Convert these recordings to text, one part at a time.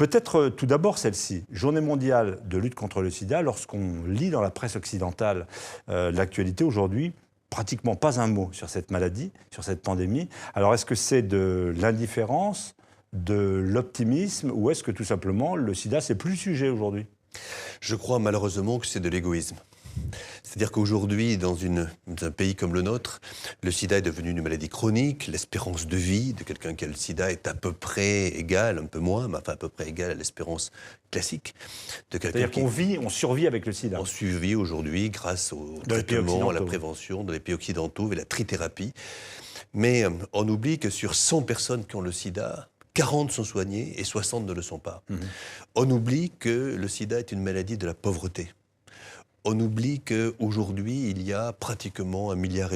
Peut-être tout d'abord celle-ci, Journée mondiale de lutte contre le sida. Lorsqu'on lit dans la presse occidentale l'actualité aujourd'hui, pratiquement pas un mot sur cette maladie, sur cette pandémie. Alors est-ce que c'est de l'indifférence, de l'optimisme, ou est-ce que tout simplement le sida, c'est plus le sujet aujourd'hui? Je crois malheureusement que c'est de l'égoïsme. C'est-à-dire qu'aujourd'hui, dans un pays comme le nôtre, le sida est devenu une maladie chronique. L'espérance de vie de quelqu'un qui a le sida est à peu près égale, un peu moins, mais enfin à peu près égale à l'espérance classique de quelqu'un C'est-à-dire qu'on vit, on survit avec le sida. On survit aujourd'hui grâce au traitement, à la prévention, dans les pays occidentaux et la trithérapie. Mais on oublie que sur 100 personnes qui ont le sida, 40 sont soignées et 60 ne le sont pas. On oublie que le sida est une maladie de la pauvreté. On oublie qu'aujourd'hui, il y a pratiquement 1,5 milliard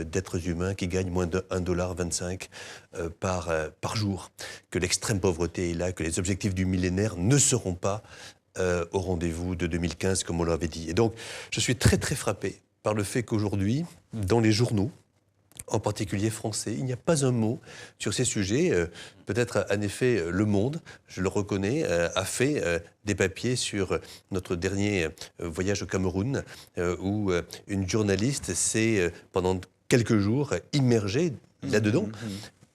d'êtres humains qui gagnent moins de 1,25 $ par jour. Que l'extrême pauvreté est là, que les objectifs du millénaire ne seront pas au rendez-vous de 2015, comme on l'avait dit. Et donc, je suis très très frappé par le fait qu'aujourd'hui, dans les journaux, en particulier français, il n'y a pas un mot sur ces sujets. Peut-être, en effet, Le Monde, je le reconnais, a fait des papiers sur notre dernier voyage au Cameroun, où une journaliste s'est, pendant quelques jours, immergée là-dedans.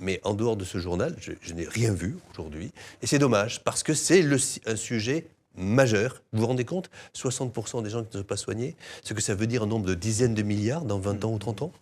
Mais en dehors de ce journal, je n'ai rien vu aujourd'hui. Et c'est dommage, parce que c'est un sujet majeur. Vous vous rendez compte, 60% des gens qui ne sont pas soignés, ce que ça veut dire un nombre de dizaines de milliards dans 20 ans ou 30 ans?